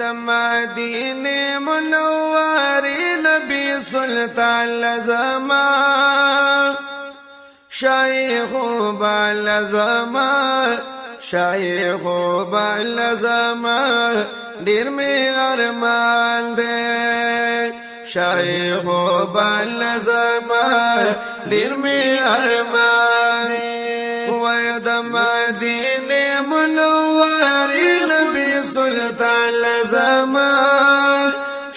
د مدینه منورې نبی سلطان لزما شیخ بالزما شیخ بالزما ډیر می ارمان دې شیخ بالزما ډیر می ارمان وای د مدینه منورې نبی سلطان لزما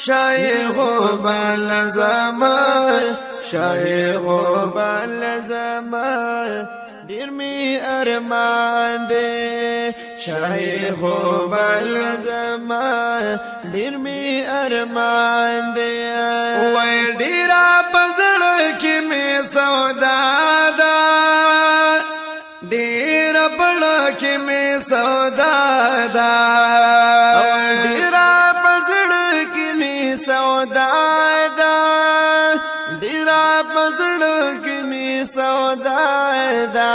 شیخ بالزما شیخ بالزما ډیر می ارمان دې شیخ بالزما ډیر می ارمان دې وای ډیر پزړ کې می سودا دا ډیر پړ کې می سودا دا ډیر پزړ کې می سودا دا ډیر پزړ کې می سودا دا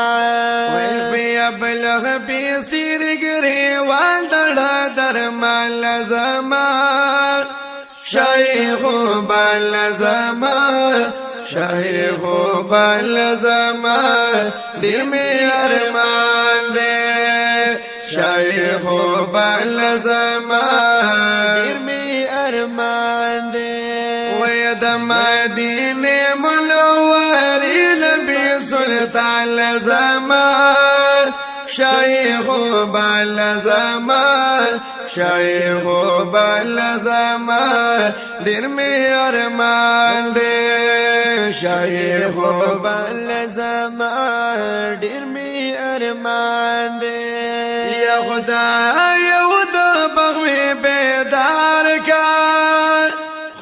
وای په بلغ به سیر ګری وال دړ درمل زما شیخ بالزما شیخ بالزما ډیر می ارمان دې شیخ بالزما ډیر می ارمان دې وای د مدینه منورې نبی سلطان لزما شیخ بالزما شیخ بالزما ډیر می ارمان دې شیخ بالزما ډیر می ارمان دې یا خدای یو د بغوی بیدار کا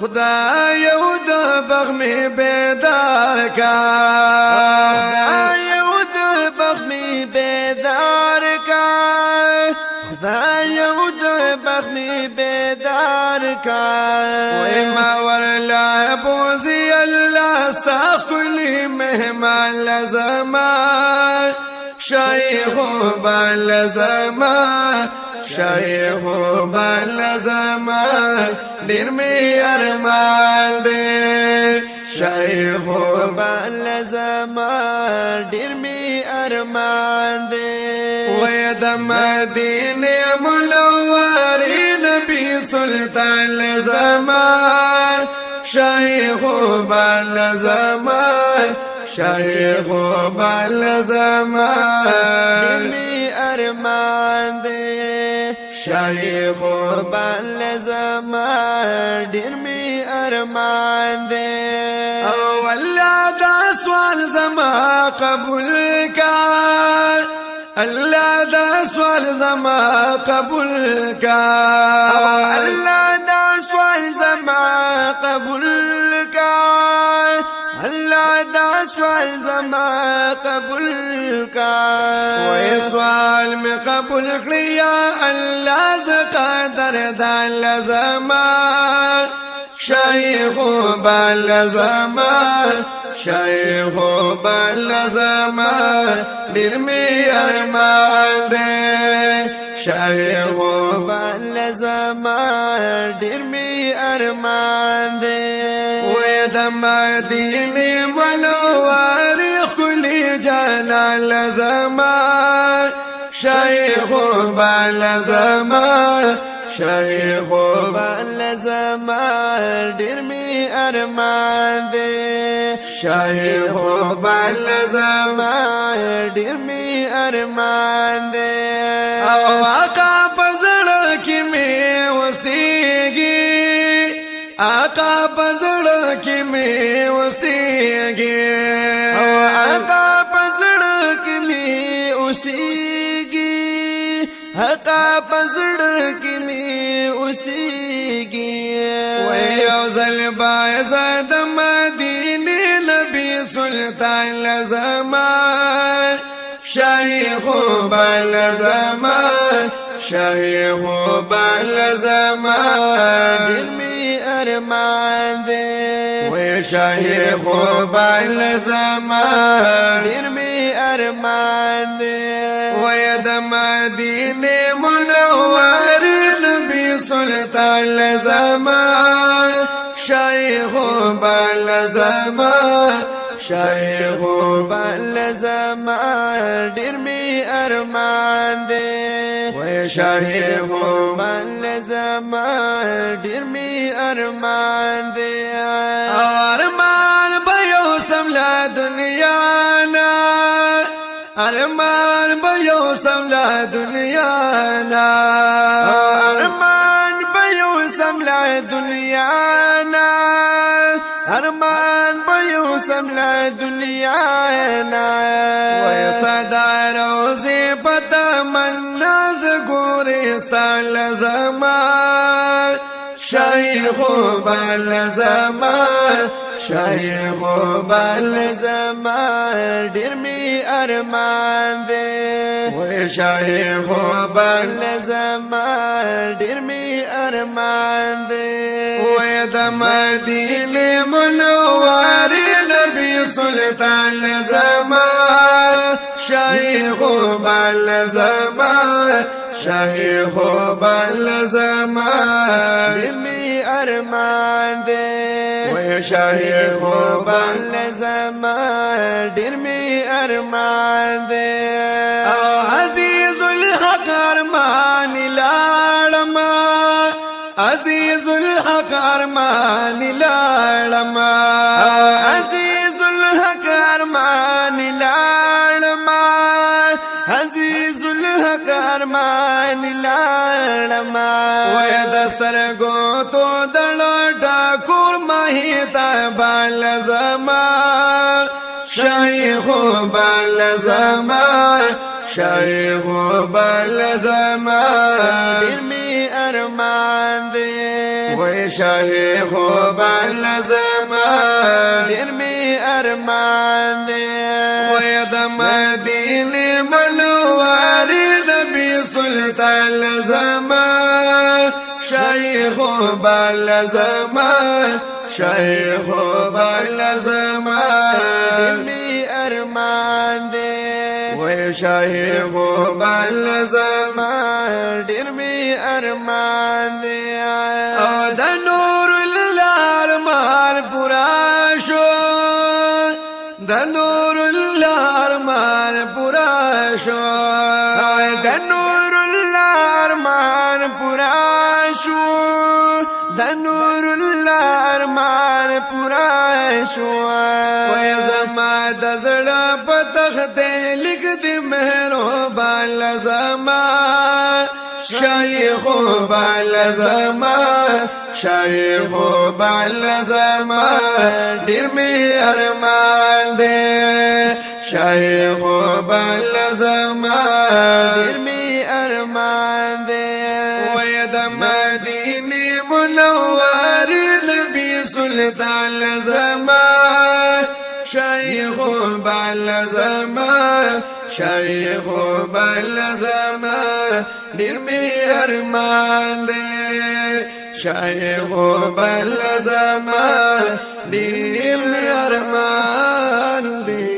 خدای یو د بغوی بیدار کا یو د بغوی بیدار کا خدای یو د بغوی بیدار کا وای ما ورلا بوزي الله استغفلی مهمان لزما شیخ بالزما شیخ بالزما ډیر می ارمان دې شیخ بالزما ډیر می ارمان دې وای د مدینه منورې نبی سلطان لزما شیخ بالزما شیخ بالزما ډیر می ارمان دې شیخ بالزما ډیر می ارمان دې او الله دا سوال زما قبول کا الله دا سوال زما قبول کا الله دا سوال زما قبول کا الله دا سوال زما قبول کا وای سوال می قبول کړی یا الله زقدر دان لزما شیخ بالزما شیخ بالزما ډیر می ارمان دې شیخ بالزما ډیر می ارمان دې وای د مدینه منورې خلی جانان لزما شیخ بالزما شیخ بالزما ډیر می ارمان دې شیخ بالزما ډیر می ارمان دې او آقا پزړ کې می وسیږي آقا پزړ کې می وسیږي او آقا پزړ کې می وسیږي آقا پزړ کې می وسیږي وای او زل بای زاد مدینه نبی سلطان لزما شیخ بالزما شیخ بالزما ډیر می ارمان دې وای شیخ بالزما ډیر می ارمان دې وای د مدینه منورې نبی سلطان بل زمان شیخ بل زمان شیخ بل زمان ډیر می ارمان دې وای شیخ بل زمان ډیر می ارمان دې ارمان به یو سم لا دنیا نا ارمان به یو سم لا دنیا نا ارمان به یو سم لا دنیا نا ارمان به یو سم لا دنیا نا وای صدا روزي پتا من ناز ګوري ستل زمان شیخ بل زمان شیخ بل زمان ډیر می ارمان دې وای شیخ بل بل زمان ډیر می ارمان دې وای د مدینه منورې نبی سلطان زمان شیخ بل زمان شیخ بل زمان ډیر می ارمان دې وای شیخ بل بل زمان ډیر می ارمان دې او عزیز الحق ارمان لاړما عزیز الحق ارمان لاړما عزیز الحق ارمان لاړما عزیز الحق ارمان لاړما وای دسترګو تو دړ ډاکور ماهیتا بل زمان شیخ بل زمان شیخ بل زمان ډیر می ارمان دې وای شیخ بل زمان ډیر می ارمان دې وای د مدینه منورې نبی سلطان زمان شیخ بل زمان شیخ بل زمان ډیر می ارمان دې وای شیخ بل زمان ډیر می ارمان دې او د نور الله ارمان پورا شو د نور الله ارمان پورا شو د نور الله ارمان پورا شو د نور الله ارمان پورا شو وای زما د زړه په تخت لیک دې مهربان زمان شیخ بل زمان شیخ بل زمان ډیر می ارمان دې شیخ بل زمان ډیر می ارمان دې وای د مدینه منورې نبی سلطان زمان شیخ بل زمان شیخ بل زمان ډیر می ارمان دې شیخ بل زمان ډیر می ارمان دې